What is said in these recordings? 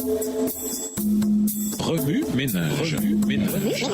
Remue ménage. Remue ménage.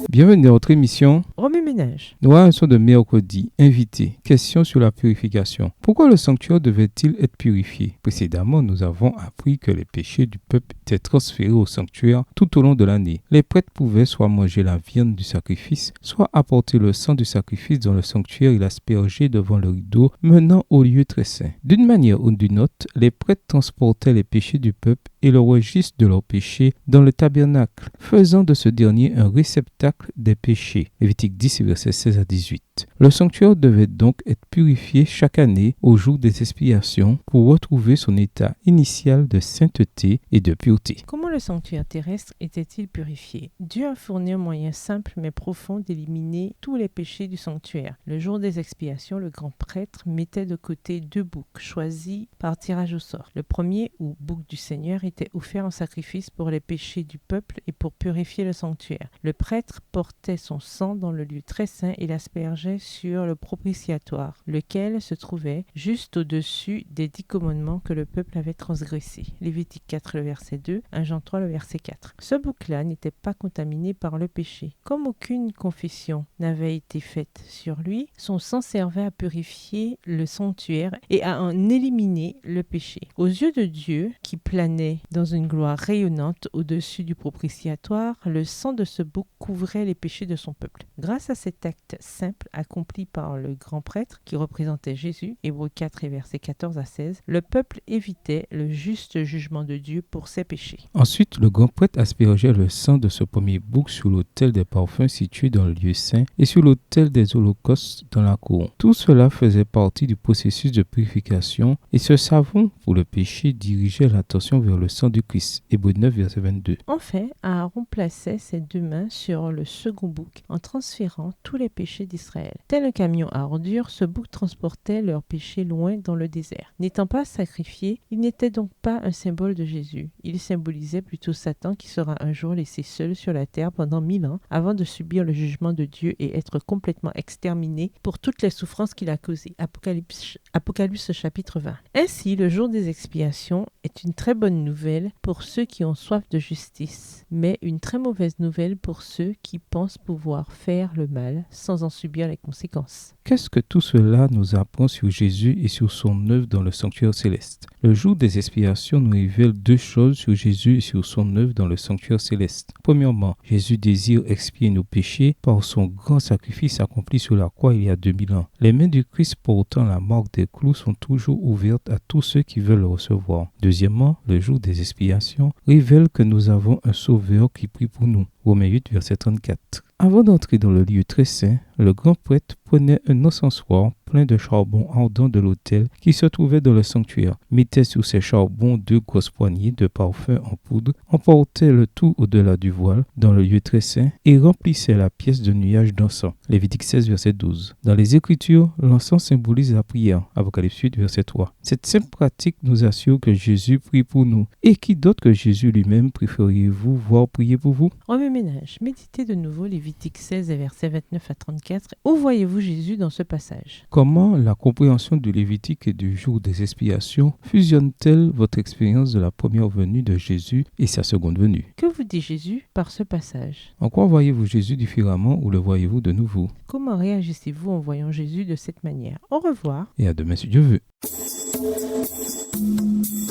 Bienvenue dans notre émission Remue ménage. Nous avons de mercredi. Invité. Question sur la purification. Pourquoi le sanctuaire devait-il être purifié? Précédemment, nous avons appris que les péchés du peuple étaient transférés au sanctuaire tout au long de l'année. Les prêtres pouvaient soit manger la viande du sacrifice, soit apporter le sang du sacrifice dans le sanctuaire et l'asperger devant le rideau menant au lieu très saint. D'une manière ou d'une autre, les prêtres transportaient les péchés du peuple et le registre de leurs péchés dans le tabernacle, faisant de ce dernier un réceptacle des péchés. Lévitique 10, versets 16 à 18. Le sanctuaire devait donc être purifié chaque année au jour des expiations pour retrouver son état initial de sainteté et de pureté. Comment le sanctuaire terrestre était-il purifié? Dieu a fourni un moyen simple mais profond d'éliminer tous les péchés du sanctuaire. Le jour des expiations, le grand prêtre mettait de côté 2 boucs choisis par tirage au sort. Le premier, ou bouc du Seigneur, était offert en sacrifice pour les péchés du peuple et pour purifier le sanctuaire. Le prêtre portait son sang dans le lieu très saint et l'aspergeait sur le propitiatoire, lequel se trouvait juste au-dessus des 10 commandements que le peuple avait transgressés. Lévitique 4, le verset 2, 1 Jean 3, le verset 4. Ce bouc-là n'était pas contaminé par le péché. Comme aucune confession n'avait été faite sur lui, son sang servait à purifier le sanctuaire et à en éliminer le péché. Aux yeux de Dieu, qui planait dans une gloire rayonnante au-dessus du propitiatoire, le sang de ce bouc couvrait les péchés de son peuple. Grâce à cet acte simple accompli par le grand prêtre qui représentait Jésus, Hébreux 4 et versets 14 à 16, le peuple évitait le juste jugement de Dieu pour ses péchés. Ensuite, le grand prêtre aspergeait le sang de ce premier bouc sur l'autel des parfums situé dans le lieu saint et sur l'autel des holocaustes dans la cour. Tout cela faisait partie du processus de purification et ce savon pour le péché dirigeait l'attention vers le sang du Christ. Hébreux 9, verset 22. Enfin, Aaron plaçait ses 2 mains sur le second bouc en transférant tous les péchés d'Israël. Tel un camion à ordures, ce bouc transportait leurs péchés loin dans le désert. N'étant pas sacrifié, il n'était donc pas un symbole de Jésus. Il symbolisait plutôt Satan qui sera un jour laissé seul sur la terre pendant 1000 ans avant de subir le jugement de Dieu et être complètement exterminé pour toutes les souffrances qu'il a causées. Apocalypse chapitre 20. Ainsi, le jour des expiations est une très bonne nouvelle pour ceux qui ont soif de justice, mais une très mauvaise nouvelle pour ceux qui pensent pouvoir faire le mal sans en subir les conséquences. Qu'est-ce que tout cela nous apprend sur Jésus et sur son œuvre dans le sanctuaire céleste? Le jour des expiations nous révèle 2 choses sur Jésus et sur son œuvre dans le sanctuaire céleste. Premièrement, Jésus désire expier nos péchés par son grand sacrifice accompli sur la croix il y a 2000 ans. Les mains du Christ portant la marque des clous sont toujours ouvertes à tous ceux qui veulent le recevoir. Deuxièmement, le jour des expiations révèle que nous avons un sauveur qui prie pour nous. Romains 8, verset 34. Avant d'entrer dans le lieu très saint, le grand prêtre prenait un encensoir plein de charbon ardent de l'autel qui se trouvait dans le sanctuaire, mettait sur ces charbons 2 grosses poignées de parfum en poudre, emportait le tout au-delà du voile dans le lieu très saint et remplissait la pièce de nuage d'encens. Lévitique 16, verset 12. Dans les Écritures, l'encens symbolise la prière. Apocalypse 8, verset 3. Cette simple pratique nous assure que Jésus prie pour nous. Et qui d'autre que Jésus lui-même préfériez-vous voir prier pour vous? Remue ménage. Méditez de nouveau Lévitique 16 et versets 29 à 34. Où voyez-vous Jésus dans ce passage? Comment la compréhension du Lévitique et du jour des expiations fusionne-t-elle votre expérience de la première venue de Jésus et sa seconde venue? Que vous dit Jésus par ce passage? En quoi voyez-vous Jésus différemment ou le voyez-vous de nouveau? Comment réagissez-vous en voyant Jésus de cette manière? Au revoir. Et à demain si Dieu veut.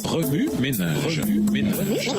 Remue ménage. Remue ménage.